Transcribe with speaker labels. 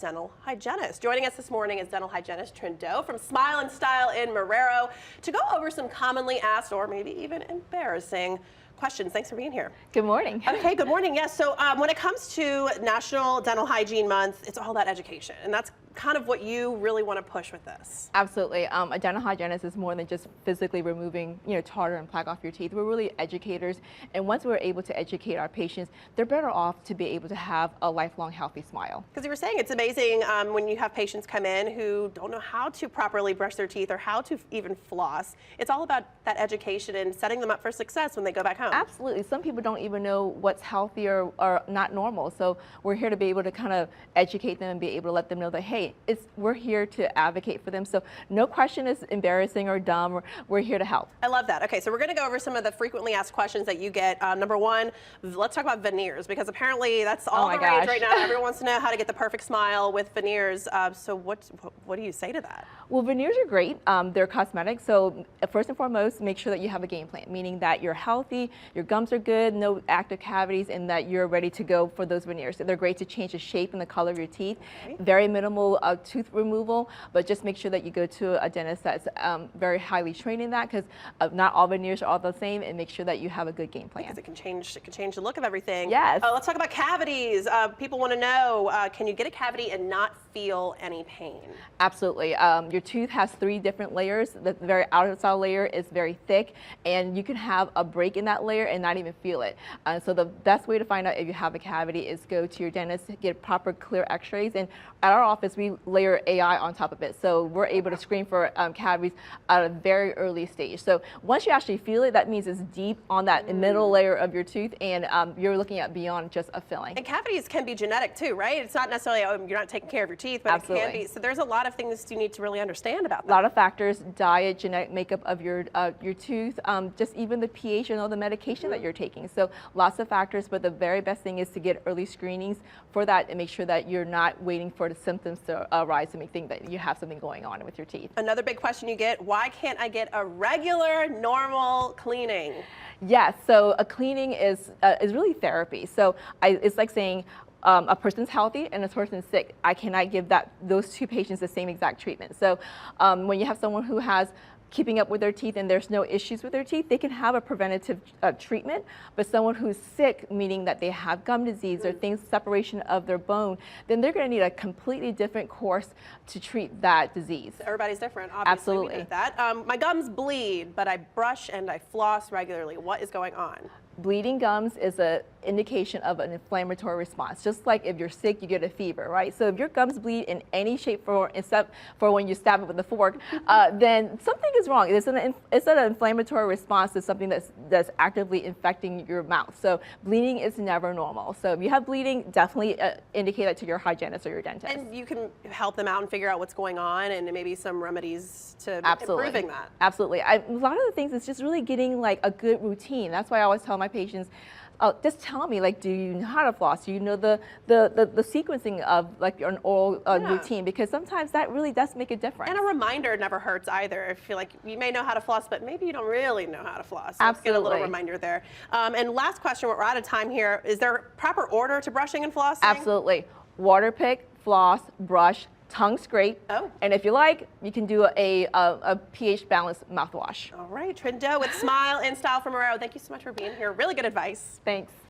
Speaker 1: dental hygienist. Joining us this morning is dental hygienist Trindo from Smile and Style in Marrero to go over some commonly asked or maybe even embarrassing questions. Thanks for being here.
Speaker 2: Good morning.
Speaker 1: Okay, good morning. Yes, so when it comes to National Dental Hygiene Month, it's all about education, and that's kind of what you really want to push with this.
Speaker 2: Absolutely. A dental hygienist is more than just physically removing, tartar and plaque off your teeth. We're really educators, and once we're able to educate our patients, they're better off to be able to have a lifelong healthy smile.
Speaker 1: Because you were saying it's amazing when you have patients come in who don't know how to properly brush their teeth or how to even floss. It's all about that education and setting them up for success when they go back home.
Speaker 2: Absolutely. Some people don't even know what's healthy or not normal. So we're here to be able to kind of educate them and be able to let them know that, hey, we're here to advocate for them. So no question is embarrassing or dumb. We're here to help.
Speaker 1: I love that. Okay, so we're going to go over some of the frequently asked questions that you get. Number one, let's talk about veneers, because apparently that's all the rage right now. Everyone wants to know how to get the perfect smile with veneers. So what do you say to that?
Speaker 2: Well, veneers are great. They're cosmetic. So first and foremost, make sure that you have a game plan, meaning that you're healthy, your gums are good, no active cavities, and that you're ready to go for those veneers. So they're great to change the shape and the color of your teeth. Okay. Very minimal tooth removal, but just make sure that you go to a dentist that's very highly trained in that, because not all veneers are all the same, and make sure that you have a good game plan.
Speaker 1: Because it can change the look of everything.
Speaker 2: Yes.
Speaker 1: Let's talk about cavities. People want to know, can you get a cavity and not feel any pain?
Speaker 2: Absolutely. Your tooth has 3 different layers. The very outside layer is very thick, and you can have a break in that layer and not even feel it. So the best way to find out if you have a cavity is go to your dentist, get proper clear x-rays, and at our office we layer AI on top of it. So we're able to screen for cavities at a very early stage. So once you actually feel it, that means it's deep on that middle layer of your tooth, and you're looking at beyond just a filling.
Speaker 1: And cavities can be genetic too, right? It's not necessarily, oh, you're not taking care of your teeth, but
Speaker 2: Absolutely.
Speaker 1: It can be. So there's a lot of things you need to really understand about that.
Speaker 2: A lot of factors: diet, genetic makeup of your tooth, just even the pH and all the medication that you're taking. So lots of factors, but the very best thing is to get early screenings for that and make sure that you're not waiting for the symptoms to arise to make think that you have something going on with your teeth.
Speaker 1: Another big question you get: why can't I get a regular, normal cleaning?
Speaker 2: Yes, so a cleaning is really therapy. So it's like saying, a person's healthy and a person's sick. I cannot give those 2 patients the same exact treatment. So when you have someone who has keeping up with their teeth and there's no issues with their teeth, they can have a preventative treatment. But someone who's sick, meaning that they have gum disease or things, separation of their bone, then they're going to need a completely different course to treat that disease.
Speaker 1: Everybody's different, obviously.
Speaker 2: Absolutely.
Speaker 1: We know that. My gums bleed, but I brush and I floss regularly. What is going on?
Speaker 2: Bleeding gums is an indication of an inflammatory response. Just like if you're sick, you get a fever, right? So if your gums bleed in any shape, except for when you stab it with a fork, then something is wrong. It's an inflammatory response to something that's actively infecting your mouth. So bleeding is never normal. So if you have bleeding, definitely indicate that to your hygienist or your dentist.
Speaker 1: And you can help them out and figure out what's going on, and maybe some remedies to improving that.
Speaker 2: Absolutely. A lot of the things is just really getting like a good routine. That's why I always tell my patients, just tell me, like, do you know how to floss? Do you know the sequencing of like an oral routine? Because sometimes that really does make a difference.
Speaker 1: And a reminder never hurts either. If you like, you may know how to floss, but maybe you don't really know how to floss. So
Speaker 2: Absolutely.
Speaker 1: Get a little reminder there. And last question, we're out of time here. Is there a proper order to brushing and flossing?
Speaker 2: Absolutely. Water pick, floss, brush, tongue scrape.
Speaker 1: Oh.
Speaker 2: And if you like, you can do a pH balanced mouthwash.
Speaker 1: All right, Trindo with Smile and Style from Marrero. Thank you so much for being here. Really good advice.
Speaker 2: Thanks.